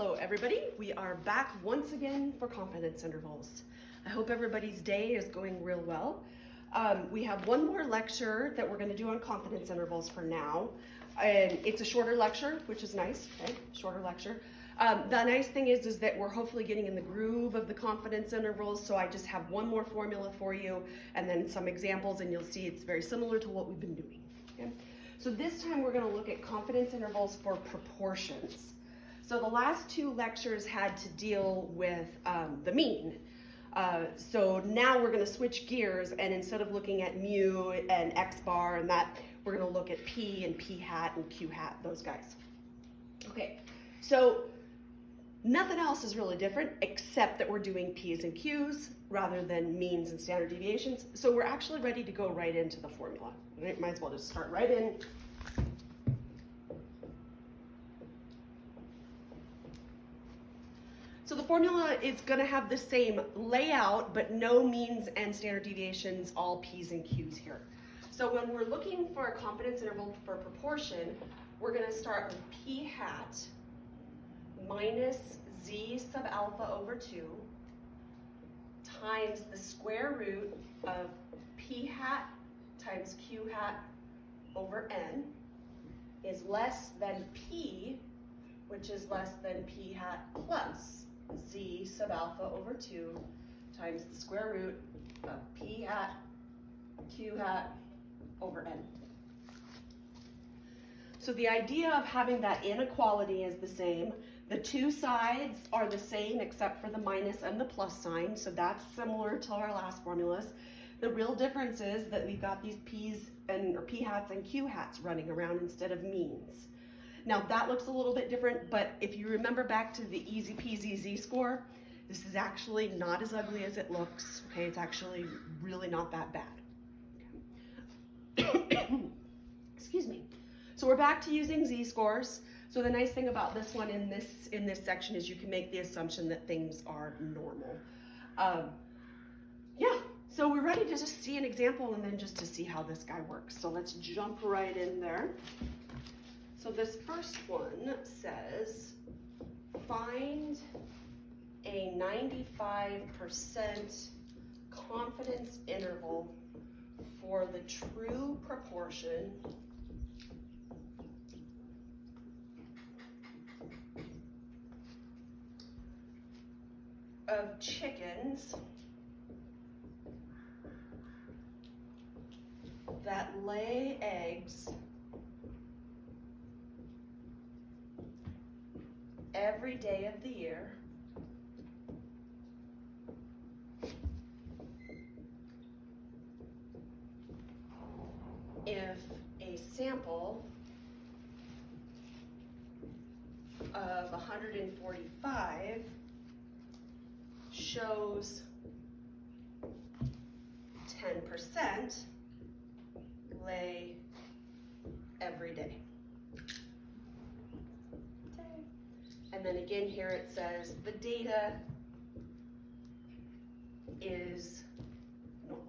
Hello everybody, we are back once again for confidence intervals. I hope everybody's day is going real well. We have one more lecture that we're going to do on confidence intervals for now, and it's a shorter lecture, which is nice, okay, shorter lecture. The nice thing is that we're hopefully getting in the groove of the confidence intervals, so I just have one more formula for you and then some examples, and you'll see it's very similar to what we've been doing. Okay? So this time we're going to look at confidence intervals for proportions. So the last two lectures had to deal with the mean. So now we're going to switch gears, and instead of looking at mu and x bar and that, we're going to look at p and p hat and q hat, those guys. Okay, so nothing else is really different except that we're doing p's and q's rather than means and standard deviations. So we're actually ready to go right into the formula. Right? Might as well just start right in. So the formula is going to have the same layout, but no means and standard deviations, all p's and q's here. So when we're looking for a confidence interval for proportion, we're going to start with p hat minus z sub alpha over 2 times the square root of p hat times q hat over n is less than p, which is less than p hat plus z sub alpha over 2 times the square root of p hat q hat over n. So the idea of having that inequality is the same. The two sides are the same except for the minus and the plus sign, so that's similar to our last formulas. The real difference is that we've got these p's and or p hats and q hats running around instead of means. Now that looks a little bit different, but if you remember back to the easy peasy z-score, this is actually not as ugly as it looks. Okay, it's actually really not that bad. Okay. Excuse me. So we're back to using z-scores. So the nice thing about this one in this section is you can make the assumption that things are normal. Yeah, so we're ready to just see an example and then just to see how this guy works. So let's jump right in there. So this first one says, find a 95% confidence interval for the true proportion of chickens that lay eggs every day of the year if a sample of 145 shows 10% lay every day. Okay. And then again here it says the data is normal.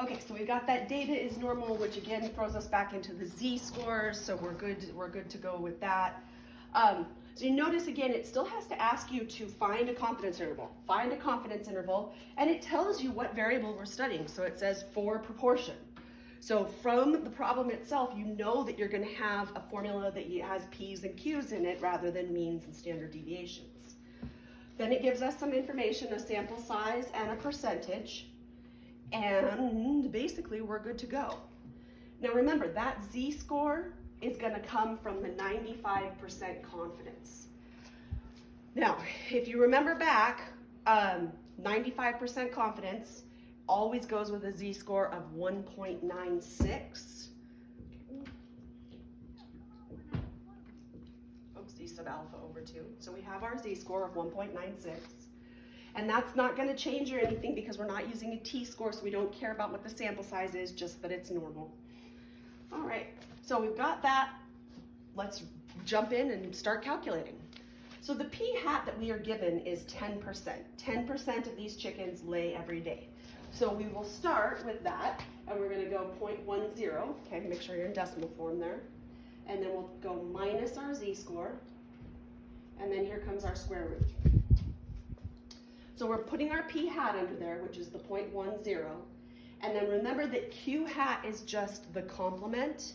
Okay, so we've got that data is normal, which again throws us back into the z-scores, so we're good to go with that. So you notice again, it still has to ask you to find a confidence interval. Find a confidence interval, and it tells you what variable we're studying. So it says for proportion. So from the problem itself, you know that you're going to have a formula that has p's and q's in it rather than means and standard deviations. Then it gives us some information, a sample size and a percentage, and basically we're good to go. Now remember, that z-score is going to come from the 95% confidence. Now, if you remember back, 95% confidence always goes with a z-score of 1.96. Z sub alpha over 2. So we have our z-score of 1.96. And that's not going to change or anything because we're not using a t-score, so we don't care about what the sample size is, just that it's normal. All right. So we've got that. Let's jump in and start calculating. So the p hat that we are given is 10%. 10% of these chickens lay every day. So we will start with that, and we're going to go 0.10. Okay, make sure you're in decimal form there. and then we'll go minus our z-score, and then here comes our square root. So we're putting our p hat under there, which is the 0.10, and then remember that q hat is just the complement.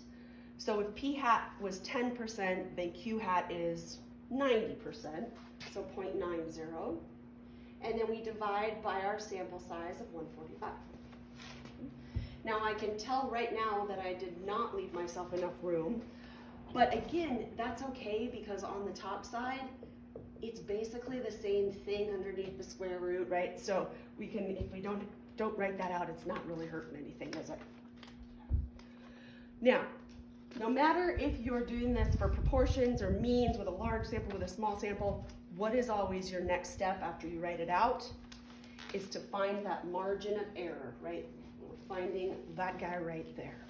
So if p hat was 10%, then q hat is 90%, so 0.90. And then we divide by our sample size of 145. Now I can tell right now that I did not leave myself enough room, but again, that's okay because on the top side, it's basically the same thing underneath the square root, right? So we can, if we don't write that out, it's not really hurting anything, is it? Now, no matter if you're doing this for proportions or means with a large sample, with a small sample, what is always your next step after you write it out is to find that margin of error, right? We're finding that guy right there.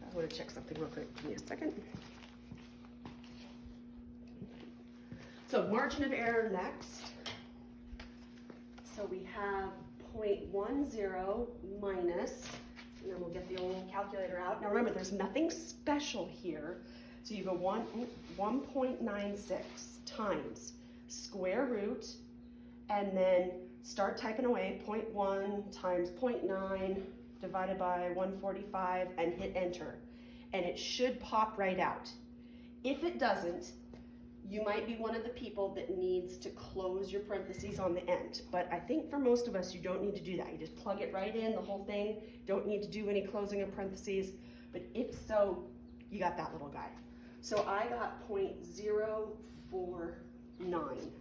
I want to check something real quick. Give me a second. So margin of error next. So we have 0.10 minus, and then we'll get the old calculator out. Now remember, there's nothing special here. So you go 1.96 times square root, and then start typing away 0.1 times 0.9 divided by 145 and hit enter. And it should pop right out. If it doesn't, you might be one of the people that needs to close your parentheses on the end. But I think for most of us, you don't need to do that. You just plug it right in, the whole thing. Don't need to do any closing of parentheses. But if so, you got that little guy. So I got 0.049.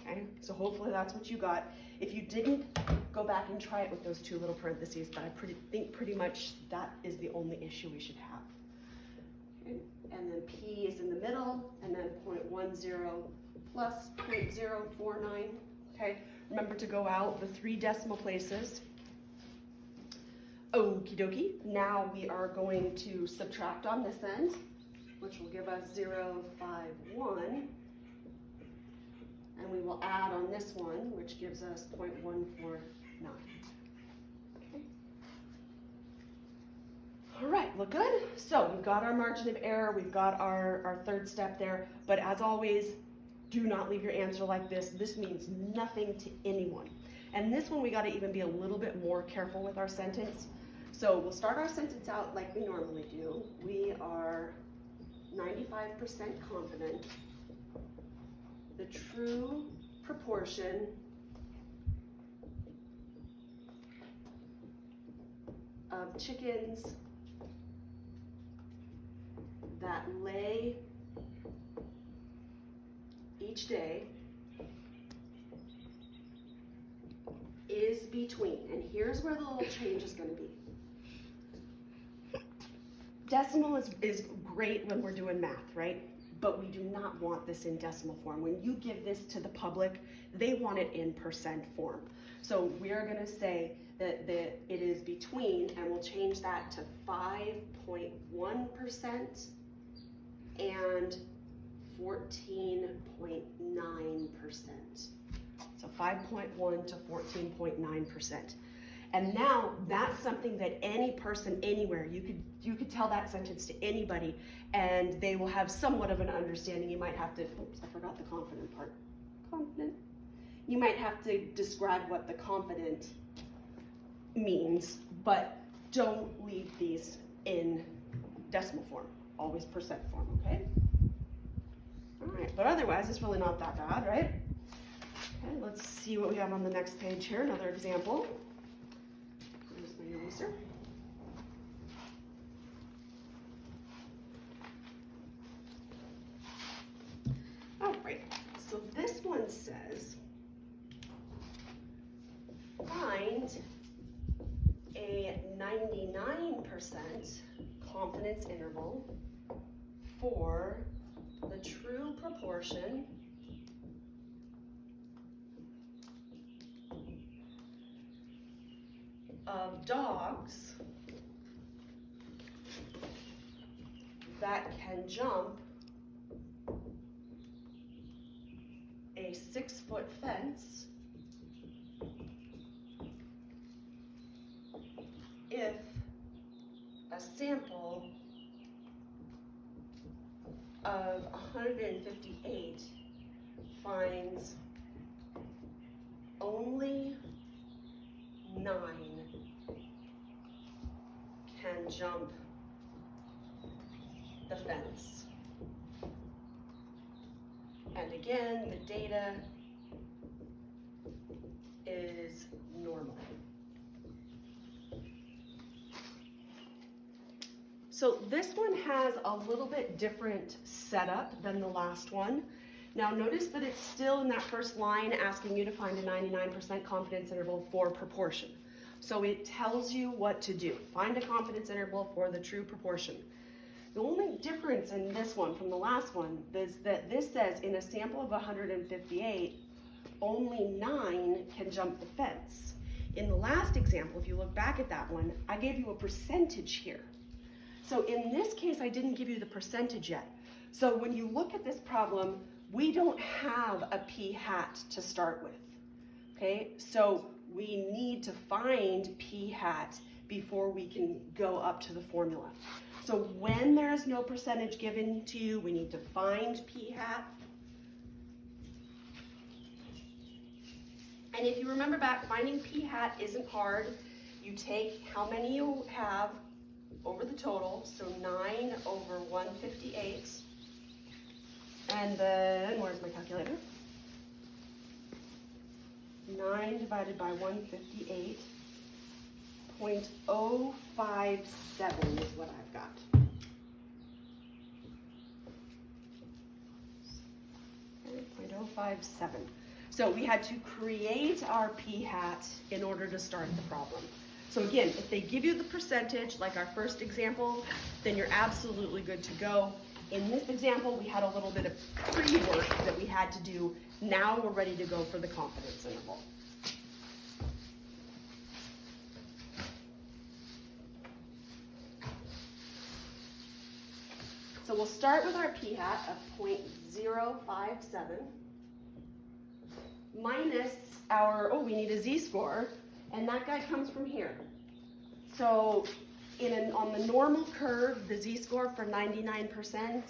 Okay, so hopefully that's what you got. If you didn't, go back and try it with those two little parentheses, but I think pretty much that is the only issue we should have. Okay. And then p is in the middle, and then 0.10 plus 0.049. Okay, remember to go out the 3 decimal places. Okie dokie. Now we are going to subtract on this end, which will give us 0.51. And we will add on this one, which gives us 0.149. Okay. All right, look good? So we've got our margin of error, we've got our third step there, but as always, do not leave your answer like this. This means nothing to anyone. And this one, we gotta even be a little bit more careful with our sentence. So we'll start our sentence out like we normally do. We are 95% confident the true proportion of chickens that lay each day is between, and here's where the little change is going to be. Decimal is great when we're doing math, right? But we do not want this in decimal form. When you give this to the public, they want it in percent form. So we are gonna say that it is between, and we'll change that to 5.1% and 14.9%. So 5.1 to 14.9%. And now that's something that any person anywhere, you could tell that sentence to anybody and they will have somewhat of an understanding. You might have to, oops, I forgot the confident part. Confident. You might have to describe what the confident means, but don't leave these in decimal form, always percent form, okay? All right, but otherwise it's really not that bad, right? Okay, let's see what we have on the next page here, another example. Here's my eraser. All right, so this one says, find a 99% confidence interval for the true proportion of dogs that can jump a 6-foot fence if a sample of 158 finds only 9 can jump the fence. And again, the data is normal. So this one has a little bit different setup than the last one. Now notice that it's still in that first line asking you to find a 99% confidence interval for proportion. So it tells you what to do. Find a confidence interval for the true proportion. The only difference in this one from the last one is that this says in a sample of 158, only 9 can jump the fence. In the last example, if you look back at that one, I gave you a percentage here. So in this case, I didn't give you the percentage yet. So when you look at this problem, we don't have a p hat to start with, okay? So we need to find p hat before we can go up to the formula. So when there is no percentage given to you, we need to find p hat. And if you remember back, finding p hat isn't hard. You take how many you have over the total, so 9 over 158. And then, where's my calculator? 9 divided by 158. 0.057 is what I've got. Okay, 0.057. So we had to create our p hat in order to start the problem. So again, if they give you the percentage, like our first example, then you're absolutely good to go. In this example, we had a little bit of pre-work that we had to do. Now we're ready to go for the confidence interval. So we'll start with our p hat of 0.057 minus our, we need a z-score, and that guy comes from here. So on the normal curve, the z-score for 99%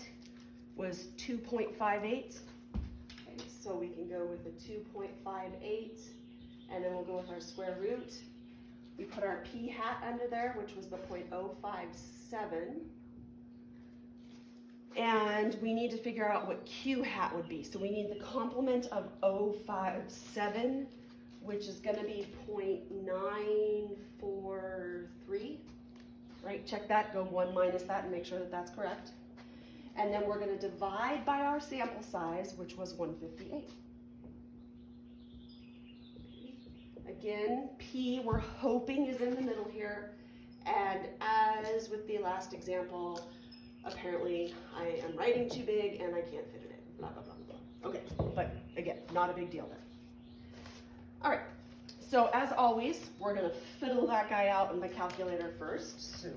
was 2.58. Okay, so we can go with a 2.58, and then we'll go with our square root. We put our p hat under there, which was the 0.057. And we need to figure out what q hat would be. So we need the complement of 0.057, which is going to be 0.943, right? Check that, go 1 minus that and make sure that that's correct. And then we're going to divide by our sample size, which was 158. Again, p we're hoping is in the middle here. And as with the last example, apparently I am writing too big and I can't fit it in, blah, blah, blah, blah. Okay, but again, not a big deal there. All right, so as always, we're gonna fiddle that guy out in the calculator first. So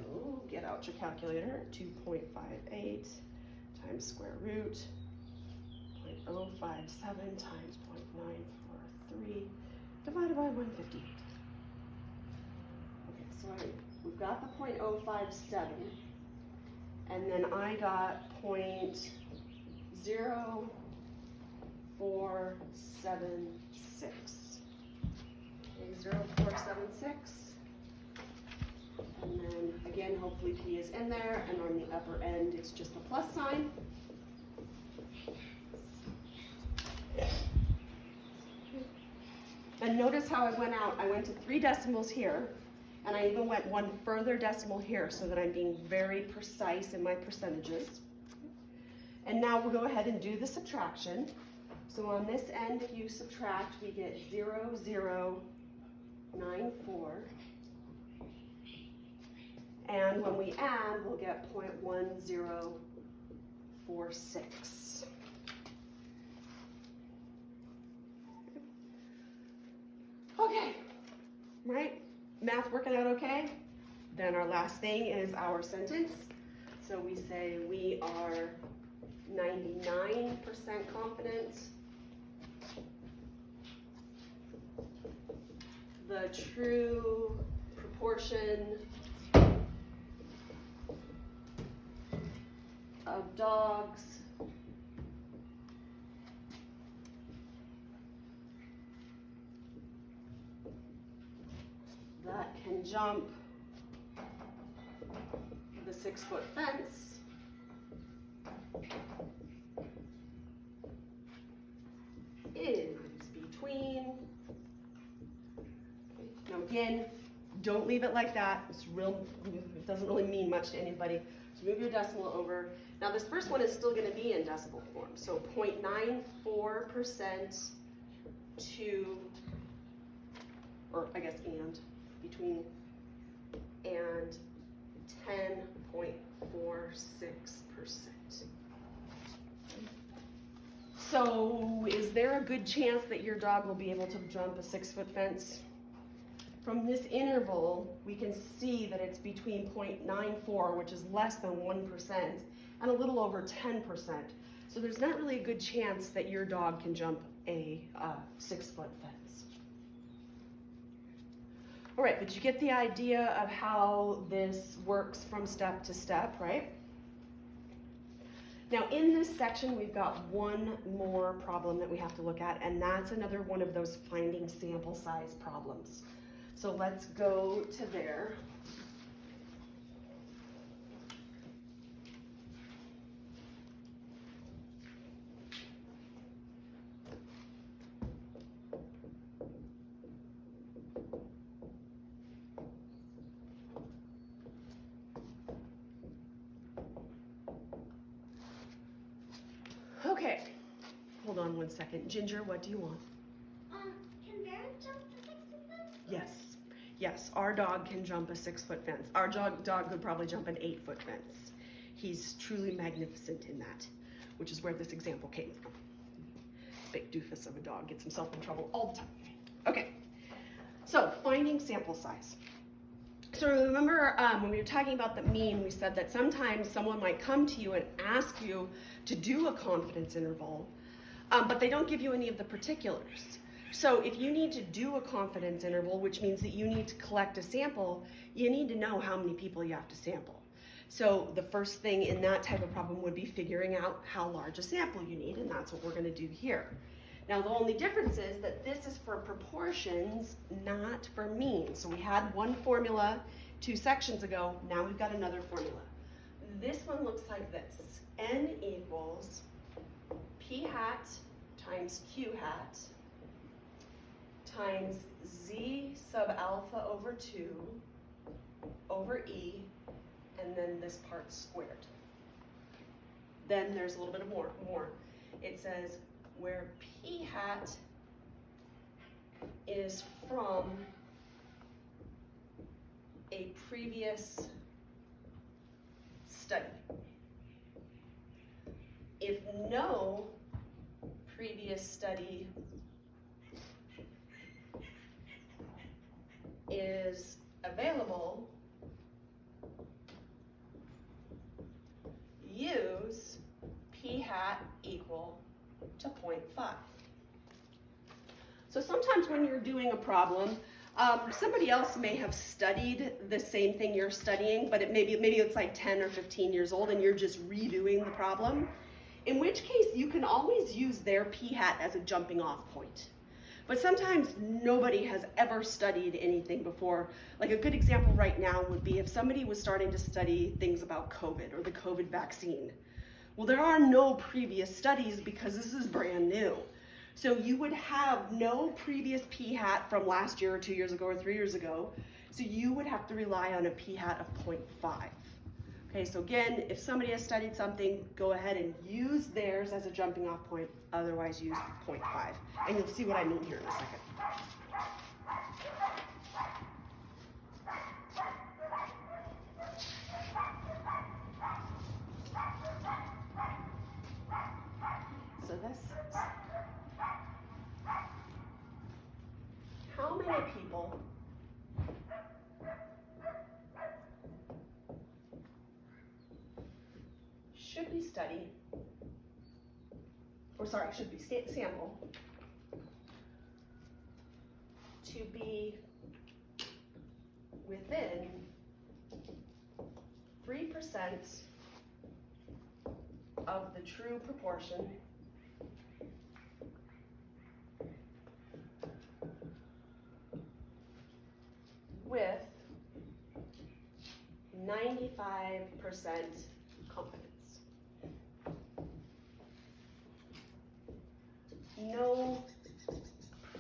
get out your calculator, 2.58 times square root, 0.057 times 0.943 divided by 158. Okay, so we've got the 0.057, and then I got 0.0476. 0.476, and then again, hopefully p is in there, and on the upper end, it's just a plus sign. And notice how I went out. I went to 3 decimals here, and I even went 1 further decimal here so that I'm being very precise in my percentages. And now we'll go ahead and do the subtraction. So on this end, if you subtract, we get 0.094, and when we add, we'll get 0.1046. Okay, right? Math working out okay? Then our last thing is our sentence. So we say we are 99% confident the true proportion of dogs jump the 6-foot fence is between, now again, don't leave it like that. It doesn't really mean much to anybody. So move your decimal over. Now this first one is still going to be in decimal form. So 0.94% to, or I guess between and 10.46%. So is there a good chance that your dog will be able to jump a 6-foot fence? From this interval, we can see that it's between 0.94, which is less than 1%, and a little over 10%. So there's not really a good chance that your dog can jump a 6-foot fence. All right, but you get the idea of how this works from step to step, right? Now in this section, we've got one more problem that we have to look at, and that's another one of those finding sample size problems. So let's go to there. Okay, hold on one second. Ginger, what do you want? Can Baron jump the 6-foot fence? Yes. Yes, our dog can jump a 6-foot fence. Our dog could probably jump an 8-foot fence. He's truly magnificent in that, which is where this example came from. Big doofus of a dog gets himself in trouble all the time. Okay, so finding sample size. So remember when we were talking about the mean, we said that sometimes someone might come to you and ask you to do a confidence interval, but they don't give you any of the particulars. So if you need to do a confidence interval, which means that you need to collect a sample, you need to know how many people you have to sample. So the first thing in that type of problem would be figuring out how large a sample you need, and that's what we're going to do here. Now the only difference is that this is for proportions, not for mean. So we had one formula 2 sections ago, now we've got another formula. This one looks like this. N equals P hat times Q hat times Z sub alpha over 2 over E, and then this part squared. Then there's a little bit of more. It says where P hat is from a previous study. If no previous study is available, use P hat equal to 0.5. So sometimes when you're doing a problem, somebody else may have studied the same thing you're studying, but maybe it's like 10 or 15 years old and you're just redoing the problem. In which case, you can always use their P hat as a jumping off point. But sometimes nobody has ever studied anything before. Like a good example right now would be if somebody was starting to study things about COVID or the COVID vaccine. Well, there are no previous studies because this is brand new. So you would have no previous P hat from last year or 2 years ago or 3 years ago. So you would have to rely on a P hat of 0.5. Okay, so again, if somebody has studied something, go ahead and use theirs as a jumping off point, otherwise use 0.5. And you'll see what I mean here in a second. So this is, how many people should we study, or sorry, should we sample to be within 3% of the true proportion with 95% confidence. No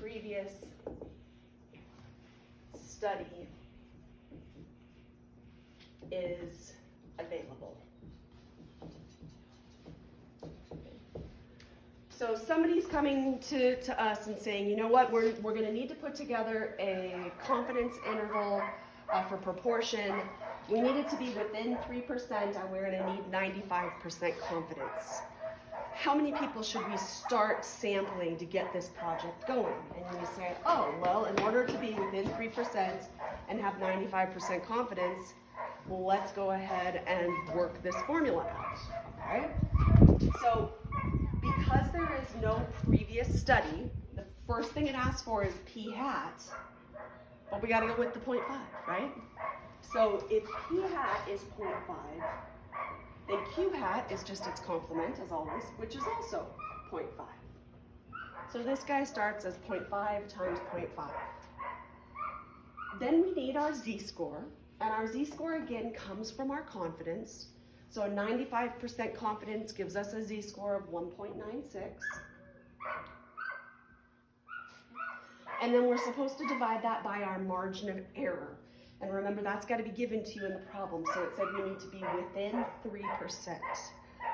previous study is available. So somebody's coming to us and saying, you know what, we're going to need to put together a confidence interval for proportion. We need it to be within 3%, and we're going to need 95% confidence. How many people should we start sampling to get this project going? And you say, oh, well, in order to be within 3% and have 95% confidence, well, let's go ahead and work this formula out, okay? So, because there is no previous study, the first thing it asks for is p hat, but we gotta go with the 0.5, right? So if p hat is 0.5, then q hat is just its complement, as always, which is also 0.5. So this guy starts as 0.5 times 0.5. Then we need our z-score, and our z-score again comes from our confidence. So a 95% confidence gives us a z-score of 1.96. And then we're supposed to divide that by our margin of error. And remember, that's got to be given to you in the problem. So it said we need to be within 3%.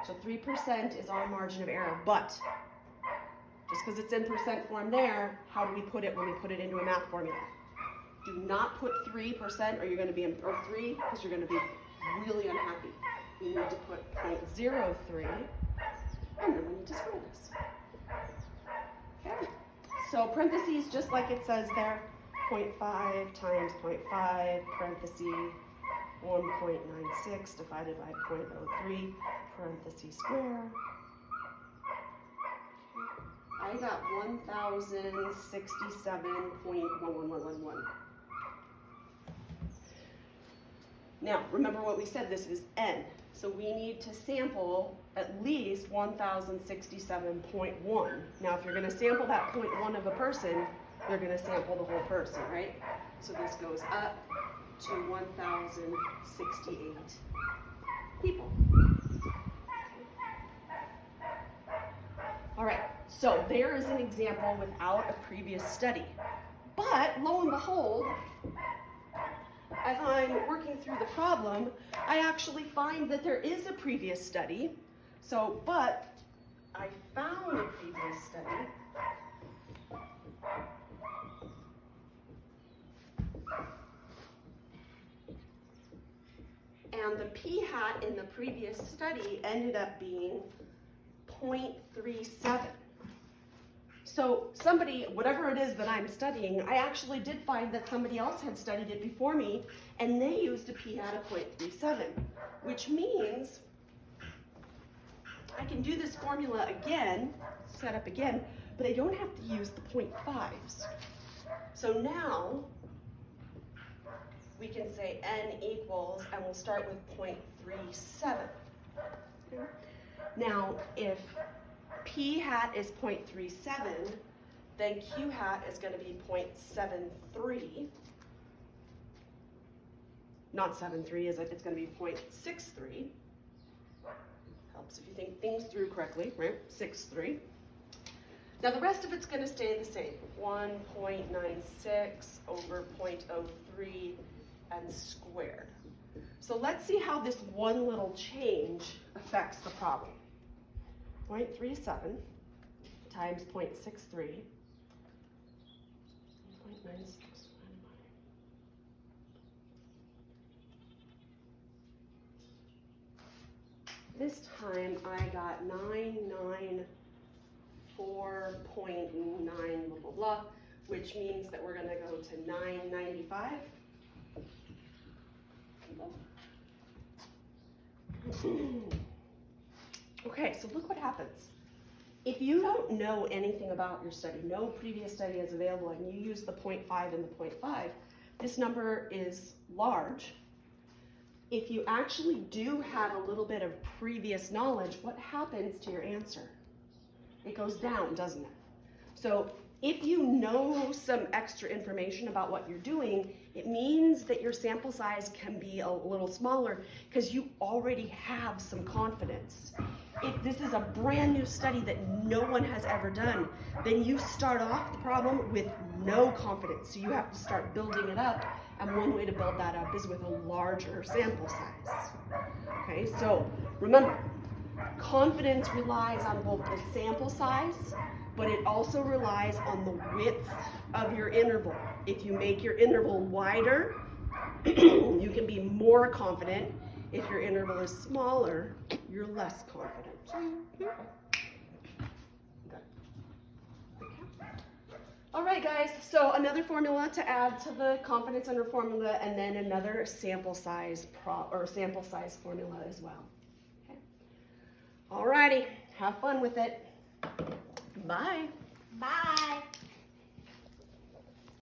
So 3% is our margin of error. But just because it's in percent form there, how do we put it when we put it into a math formula? Do not put 3% or you're going to be in, or 3 because you're going to be really unhappy. We need to put 0.03, and then we need to square this. Okay, so parentheses, just like it says there, 0.5 times 0.5, parenthesis, 1.96 divided by 0.03, parenthesis square. Okay. I got 1,067.11111. Now, remember what we said, this is n. So we need to sample at least 1,067.1. Now, if you're going to sample that 0.1 of a person, you're going to sample the whole person, right? So this goes up to 1,068 people. All right, so there is an example without a previous study. But lo and behold, as I'm working through the problem, I actually find that there is a previous study. So, but I found a previous study. And the p hat in the previous study ended up being 0.37. So somebody, whatever it is that I'm studying, I actually did find that somebody else had studied it before me, and they used a p hat of 0.37, which means I can do this formula again, set up again, but I don't have to use the 0.5s. So now we can say n equals, and we'll start with 0.37. Okay. Now, if p hat is 0.37, then q hat is going to be 0.73. Not 73, is it? It's going to be 0.63. Helps if you think things through correctly, right? 63. Now the rest of it's going to stay the same. 1.96 over 0.03 and squared. So let's see how this one little change affects the problem. 0.37 times 0.63. 0.96. This time I got 994.9 blah blah blah, which means that we're going to go to 995. Okay, so look what happens. If you don't know anything about your study, no previous study is available, and you use the 0.5 and the 0.5, this number is large. If you actually do have a little bit of previous knowledge, what happens to your answer? It goes down, doesn't it? So If you know some extra information about what you're doing, it means that your sample size can be a little smaller because you already have some confidence. If this is a brand new study that no one has ever done, then you start off the problem with no confidence. So you have to start building it up. And one way to build that up is with a larger sample size. Okay, so remember, confidence relies on both the sample size, but it also relies on the width of your interval. If you make your interval wider, you can be more confident. If your interval is smaller, you're less confident. Good. All right, guys, so another formula to add to the confidence interval formula, and then another sample size formula as well. Okay. All righty, have fun with it. Bye. Bye.